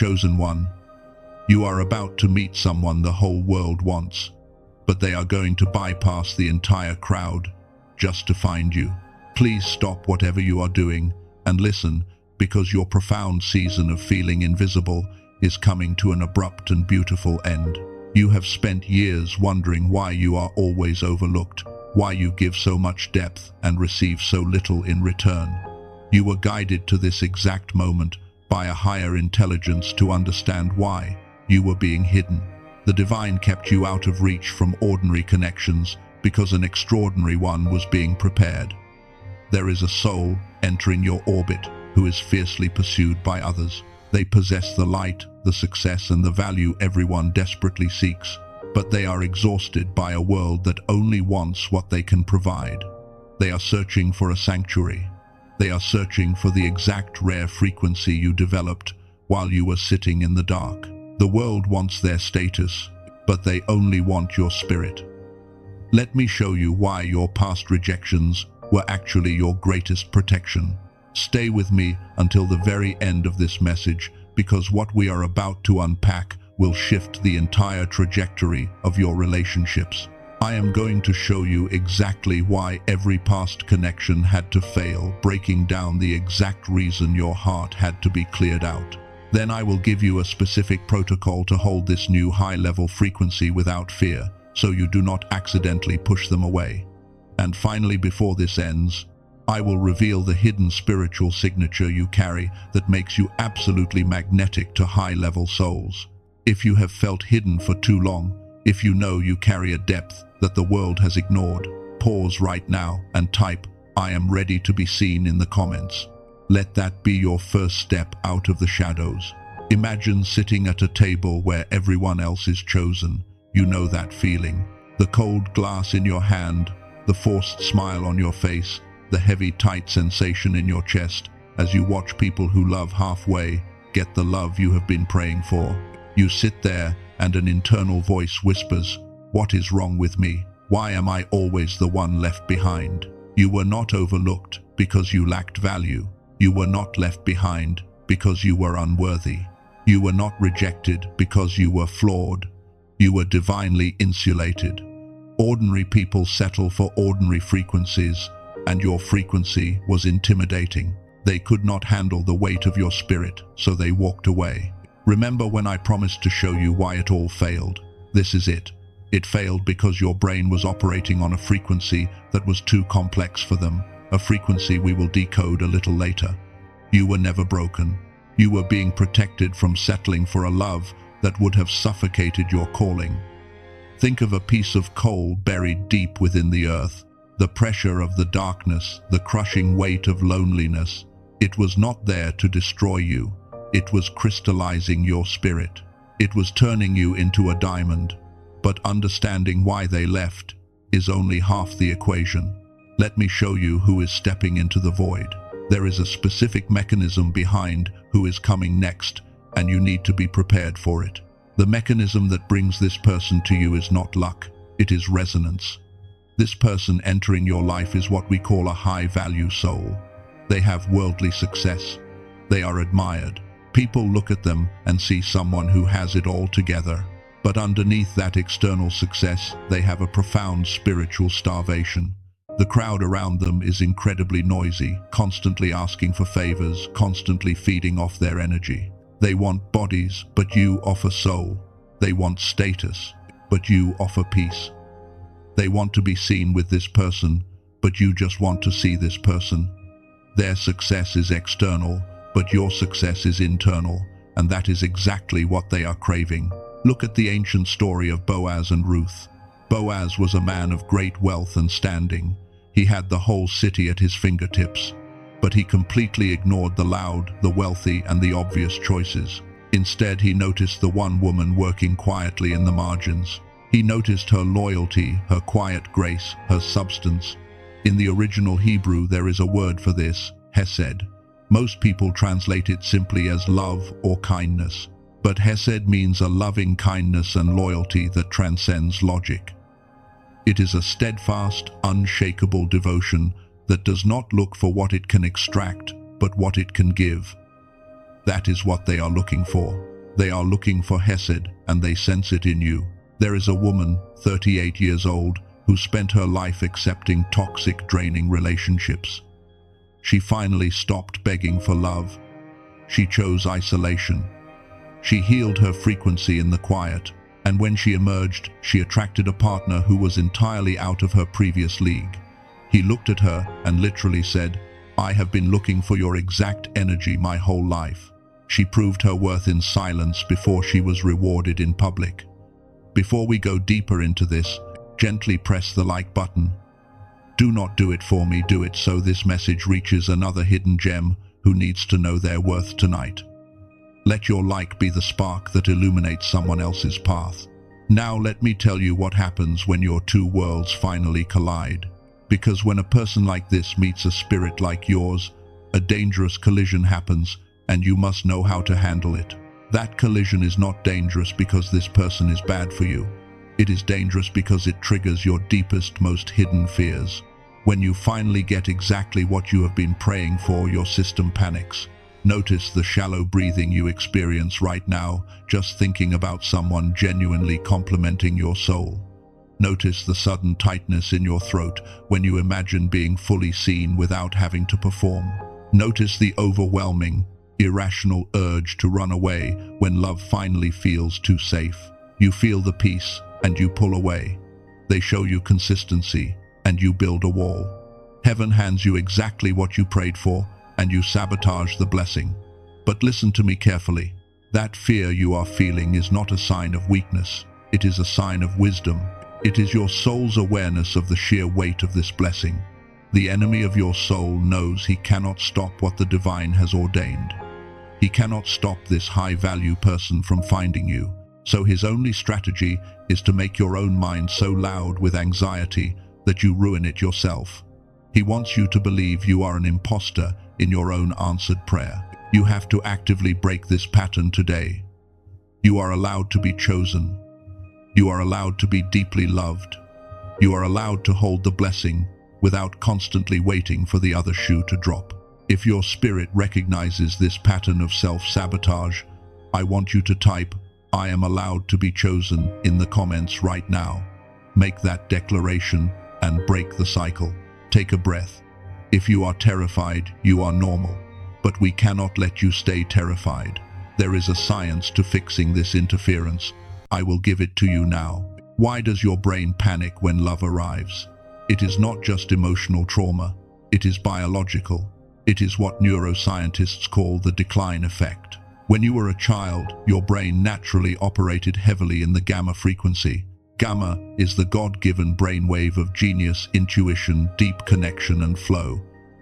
Chosen one, you are about to meet someone the whole world wants, but they are going to bypass the entire crowd just to find you. Please stop whatever you are doing and listen, because your profound season of feeling invisible is coming to an abrupt and beautiful end. You have spent years wondering why you are always overlooked, why you give so much depth and receive so little in return. You were guided to this exact moment by a higher intelligence to understand why you were being hidden. The divine kept you out of reach from ordinary connections because an extraordinary one was being prepared. There is a soul entering your orbit who is fiercely pursued by others. They possess the light, the success, and the value everyone desperately seeks, but they are exhausted by a world that only wants what they can provide. They are searching for a sanctuary. They are searching for the exact rare frequency you developed while you were sitting in the dark. The world wants their status, but they only want your spirit. Let me show you why your past rejections were actually your greatest protection. Stay with me until the very end of this message, because what we are about to unpack will shift the entire trajectory of your relationships. I am going to show you exactly why every past connection had to fail, breaking down the exact reason your heart had to be cleared out. Then I will give you a specific protocol to hold this new high-level frequency without fear, so you do not accidentally push them away. And finally, before this ends, I will reveal the hidden spiritual signature you carry that makes you absolutely magnetic to high-level souls. If you have felt hidden for too long, if you know you carry a depth that the world has ignored, pause right now and type, "I am ready to be seen" in the comments. Let that be your first step out of the shadows. Imagine sitting at a table where everyone else is chosen. You know that feeling. The cold glass in your hand, the forced smile on your face, the heavy, tight sensation in your chest as you watch people who love halfway get the love you have been praying for. You sit there and an internal voice whispers, "What is wrong with me? Why am I always the one left behind?" You were not overlooked because you lacked value. You were not left behind because you were unworthy. You were not rejected because you were flawed. You were divinely insulated. Ordinary people settle for ordinary frequencies, and your frequency was intimidating. They could not handle the weight of your spirit, so they walked away. Remember when I promised to show you why it all failed? This is it. It failed because your brain was operating on a frequency that was too complex for them, a frequency we will decode a little later. You were never broken. You were being protected from settling for a love that would have suffocated your calling. Think of a piece of coal buried deep within the earth. The pressure of the darkness, the crushing weight of loneliness. It was not there to destroy you. It was crystallizing your spirit. It was turning you into a diamond. But understanding why they left is only half the equation. Let me show you who is stepping into the void. There is a specific mechanism behind who is coming next, and you need to be prepared for it. The mechanism that brings this person to you is not luck, it is resonance. This person entering your life is what we call a high-value soul. They have worldly success. They are admired. People look at them and see someone who has it all together. But underneath that external success, they have a profound spiritual starvation. The crowd around them is incredibly noisy, constantly asking for favors, constantly feeding off their energy. They want bodies, but you offer soul. They want status, but you offer peace. They want to be seen with this person, but you just want to see this person. Their success is external, but your success is internal, and that is exactly what they are craving. Look at the ancient story of Boaz and Ruth. Boaz was a man of great wealth and standing. He had the whole city at his fingertips, but he completely ignored the loud, the wealthy, and the obvious choices. Instead, he noticed the one woman working quietly in the margins. He noticed her loyalty, her quiet grace, her substance. In the original Hebrew, there is a word for this, hesed. Most people translate it simply as love or kindness. But hesed means a loving kindness and loyalty that transcends logic. It is a steadfast, unshakable devotion that does not look for what it can extract, but what it can give. That is what they are looking for. They are looking for Hesed, and they sense it in you. There is a woman, 38 years old, who spent her life accepting toxic, draining relationships. She finally stopped begging for love. She chose isolation. She healed her frequency in the quiet, and when she emerged, she attracted a partner who was entirely out of her previous league. He looked at her and literally said, "I have been looking for your exact energy my whole life." She proved her worth in silence before she was rewarded in public. Before we go deeper into this, gently press the like button. Do not do it for me, do it so this message reaches another hidden gem who needs to know their worth tonight. Let your like be the spark that illuminates someone else's path. Now let me tell you what happens when your two worlds finally collide. Because when a person like this meets a spirit like yours, a dangerous collision happens, and you must know how to handle it. That collision is not dangerous because this person is bad for you. It is dangerous because it triggers your deepest, most hidden fears. When you finally get exactly what you have been praying for, your system panics. Notice the shallow breathing you experience right now, just thinking about someone genuinely complimenting your soul. Notice the sudden tightness in your throat when you imagine being fully seen without having to perform. Notice the overwhelming, irrational urge to run away when love finally feels too safe. You feel the peace and you pull away. They show you consistency and you build a wall. Heaven hands you exactly what you prayed for and you sabotage the blessing. But listen to me carefully. That fear you are feeling is not a sign of weakness. It is a sign of wisdom. It is your soul's awareness of the sheer weight of this blessing. The enemy of your soul knows he cannot stop what the divine has ordained. He cannot stop this high-value person from finding you. So his only strategy is to make your own mind so loud with anxiety that you ruin it yourself. He wants you to believe you are an imposter in your own answered prayer. You have to actively break this pattern today. You are allowed to be chosen. You are allowed to be deeply loved. You are allowed to hold the blessing without constantly waiting for the other shoe to drop. If your spirit recognizes this pattern of self-sabotage, I want you to type, "I am allowed to be chosen" in the comments right now. Make that declaration and break the cycle. Take a breath. If you are terrified, you are normal. But we cannot let you stay terrified. There is a science to fixing this interference. I will give it to you now. Why does your brain panic when love arrives? It is not just emotional trauma. It is biological. It is what neuroscientists call the decline effect. When you were a child, your brain naturally operated heavily in the gamma frequency. Gamma is the God-given brainwave of genius, intuition, deep connection and flow.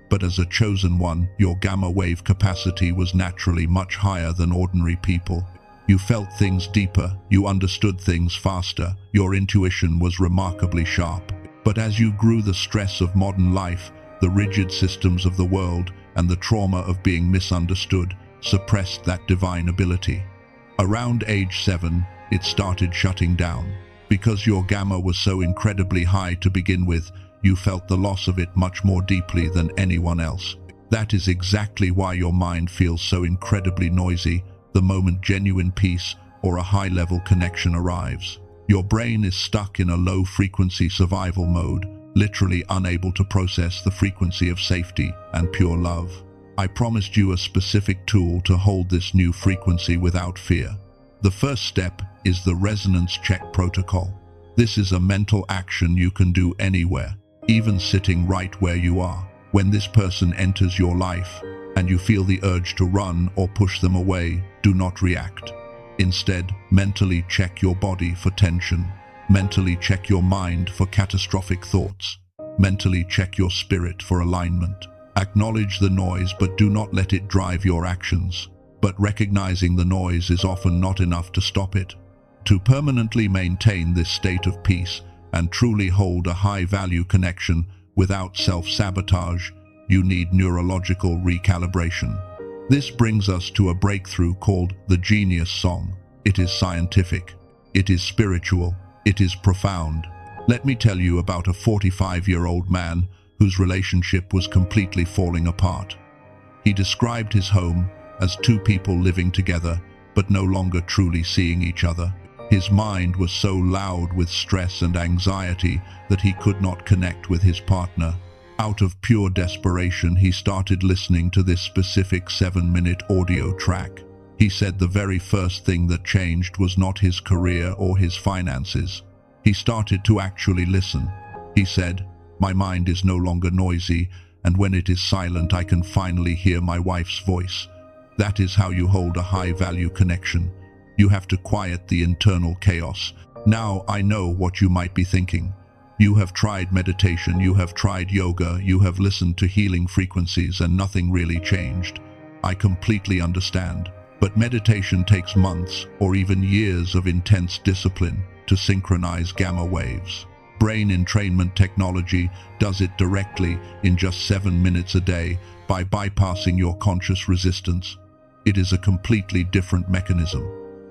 But as a chosen one, your gamma wave capacity was naturally much higher than ordinary people. You felt things deeper, you understood things faster, your intuition was remarkably sharp. But as you grew, the stress of modern life, the rigid systems of the world, and the trauma of being misunderstood suppressed that divine ability. Around age 7, it started shutting down. Because your gamma was so incredibly high to begin with, you felt the loss of it much more deeply than anyone else. That is exactly why your mind feels so incredibly noisy the moment genuine peace or a high-level connection arrives. Your brain is stuck in a low-frequency survival mode, literally unable to process the frequency of safety and pure love. I promised you a specific tool to hold this new frequency without fear. The first step is the resonance check protocol. This is a mental action you can do anywhere, even sitting right where you are. When this person enters your life and you feel the urge to run or push them away, do not react. Instead, mentally check your body for tension. Mentally check your mind for catastrophic thoughts. Mentally check your spirit for alignment. Acknowledge the noise, but do not let it drive your actions. But recognizing the noise is often not enough to stop it. To permanently maintain this state of peace and truly hold a high-value connection without self-sabotage, you need neurological recalibration. This brings us to a breakthrough called the Genius Song. It is scientific. It is spiritual. It is profound. Let me tell you about a 45-year-old man whose relationship was completely falling apart. He described his home as two people living together, but no longer truly seeing each other. His mind was so loud with stress and anxiety that he could not connect with his partner. Out of pure desperation, he started listening to this specific 7-minute audio track. He said the very first thing that changed was not his career or his finances. He started to actually listen. He said, "My mind is no longer noisy, and when it is silent, I can finally hear my wife's voice." That is how you hold a high-value connection. You have to quiet the internal chaos. Now, I know what you might be thinking. You have tried meditation, you have tried yoga, you have listened to healing frequencies, and nothing really changed. I completely understand. But meditation takes months or even years of intense discipline to synchronize gamma waves. Brain entrainment technology does it directly in just 7 minutes a day by bypassing your conscious resistance. It is a completely different mechanism.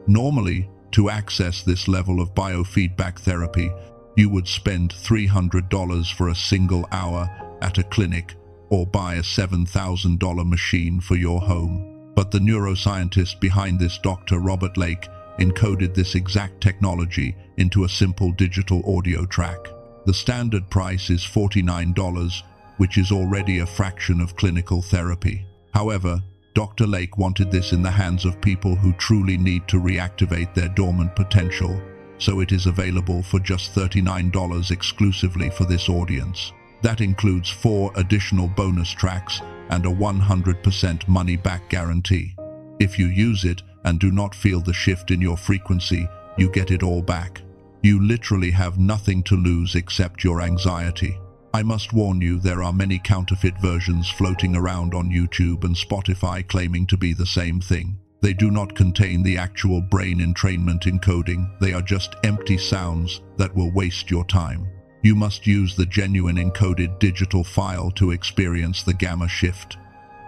Normally, to access this level of biofeedback therapy, you would spend $300 for a single hour at a clinic or buy a $7,000 machine for your home. But the neuroscientist behind this, Dr. Robert Lake, encoded this exact technology into a simple digital audio track. The standard price is $49, which is already a fraction of clinical therapy. However, Dr. Lake wanted this in the hands of people who truly need to reactivate their dormant potential, so it is available for just $39 exclusively for this audience. That includes 4 additional bonus tracks and a 100% money-back guarantee. If you use it and do not feel the shift in your frequency, you get it all back. You literally have nothing to lose except your anxiety. I must warn you, there are many counterfeit versions floating around on YouTube and Spotify claiming to be the same thing. They do not contain the actual brain entrainment encoding. They are just empty sounds that will waste your time. You must use the genuine encoded digital file to experience the gamma shift.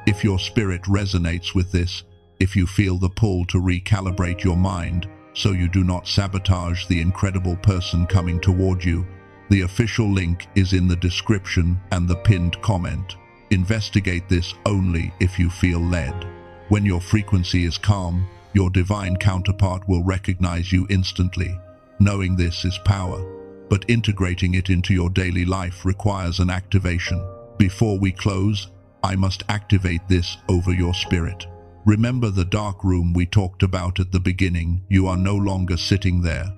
If your spirit resonates with this, if you feel the pull to recalibrate your mind so you do not sabotage the incredible person coming toward you, the official link is in the description and the pinned comment. Investigate this only if you feel led. When your frequency is calm, your divine counterpart will recognize you instantly. Knowing this is power, but integrating it into your daily life requires an activation. Before we close, I must activate this over your spirit. Remember the dark room we talked about at the beginning. You are no longer sitting there.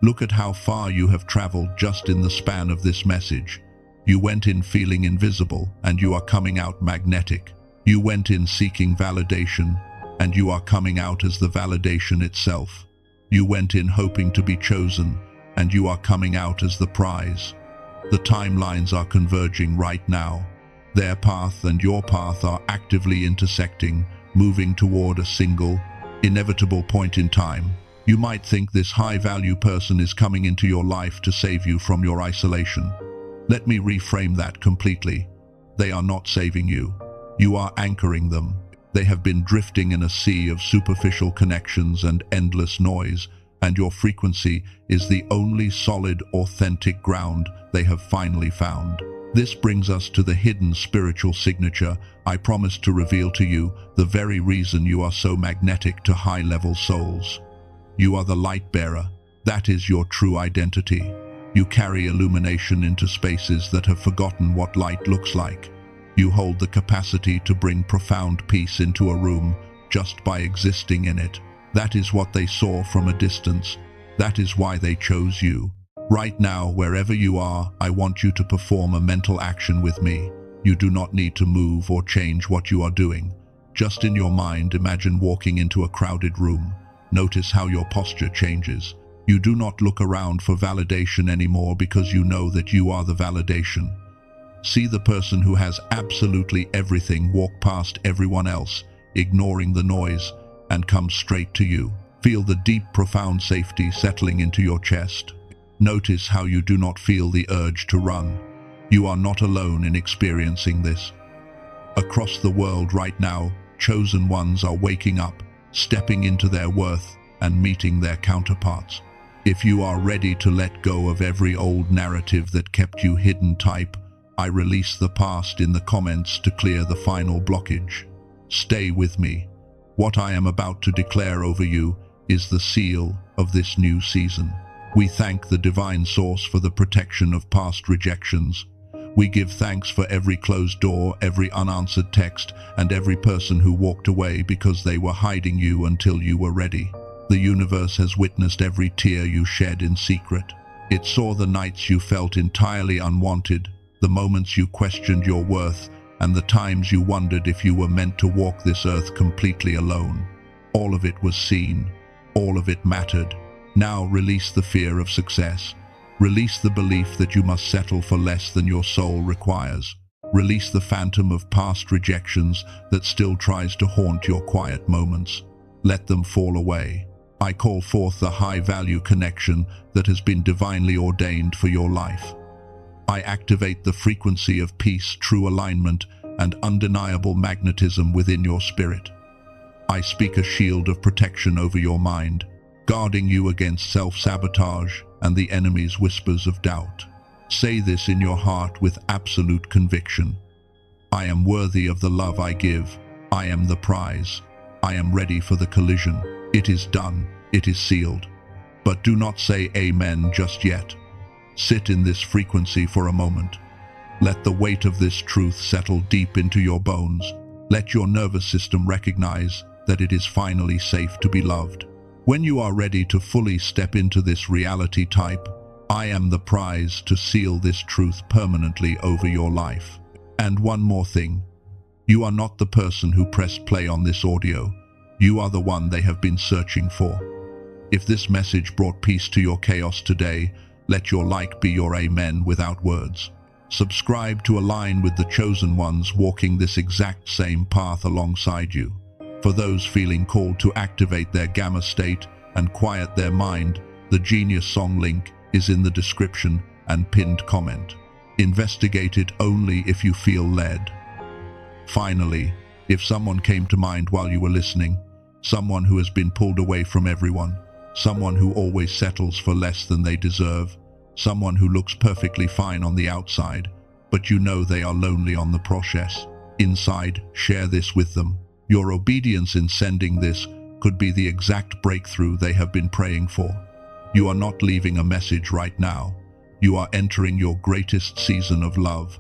Look at how far you have traveled just in the span of this message. You went in feeling invisible, and you are coming out magnetic. You went in seeking validation, and you are coming out as the validation itself. You went in hoping to be chosen, and you are coming out as the prize. The timelines are converging right now. Their path and your path are actively intersecting, moving toward a single, inevitable point in time. You might think this high-value person is coming into your life to save you from your isolation. Let me reframe that completely. They are not saving you. You are anchoring them. They have been drifting in a sea of superficial connections and endless noise, and your frequency is the only solid, authentic ground they have finally found. This brings us to the hidden spiritual signature I promised to reveal to you, the very reason you are so magnetic to high-level souls. You are the light bearer. That is your true identity. You carry illumination into spaces that have forgotten what light looks like. You hold the capacity to bring profound peace into a room just by existing in it. That is what they saw from a distance. That is why they chose you. Right now, wherever you are, I want you to perform a mental action with me. You do not need to move or change what you are doing. Just in your mind, imagine walking into a crowded room. Notice how your posture changes. You do not look around for validation anymore because you know that you are the validation. See the person who has absolutely everything walk past everyone else, ignoring the noise, and come straight to you. Feel the deep, profound safety settling into your chest. Notice how you do not feel the urge to run. You are not alone in experiencing this. Across the world right now, chosen ones are waking up, stepping into their worth and meeting their counterparts. If you are ready to let go of every old narrative that kept you hidden, type "I release the past" in the comments to clear the final blockage. Stay with me. What I am about to declare over you is the seal of this new season. We thank the divine source for the protection of past rejections. We give thanks for every closed door, every unanswered text, and every person who walked away because they were hiding you until you were ready. The universe has witnessed every tear you shed in secret. It saw the nights you felt entirely unwanted, the moments you questioned your worth, and the times you wondered if you were meant to walk this earth completely alone. All of it was seen. All of it mattered. Now release the fear of success. Release the belief that you must settle for less than your soul requires. Release the phantom of past rejections that still tries to haunt your quiet moments. Let them fall away. I call forth the high-value connection that has been divinely ordained for your life. I activate the frequency of peace, true alignment, and undeniable magnetism within your spirit. I speak a shield of protection over your mind, guarding you against self-sabotage and the enemy's whispers of doubt. Say this in your heart with absolute conviction. I am worthy of the love I give. I am the prize. I am ready for the collision. It is done. It is sealed. But do not say amen just yet. Sit in this frequency for a moment. Let the weight of this truth settle deep into your bones. Let your nervous system recognize that it is finally safe to be loved. When you are ready to fully step into this reality type, I am the prize to seal this truth permanently over your life. And one more thing. You are not the person who pressed play on this audio. You are the one they have been searching for. If this message brought peace to your chaos today, let your like be your amen without words. Subscribe to align with the chosen ones walking this exact same path alongside you. For those feeling called to activate their gamma state and quiet their mind, the Genius Song link is in the description and pinned comment. Investigate it only if you feel led. Finally, if someone came to mind while you were listening, someone who has been pulled away from everyone, someone who always settles for less than they deserve, someone who looks perfectly fine on the outside, but you know they are lonely on the process. Inside, share this with them. Your obedience in sending this could be the exact breakthrough they have been praying for. You are not leaving a message right now. You are entering your greatest season of love.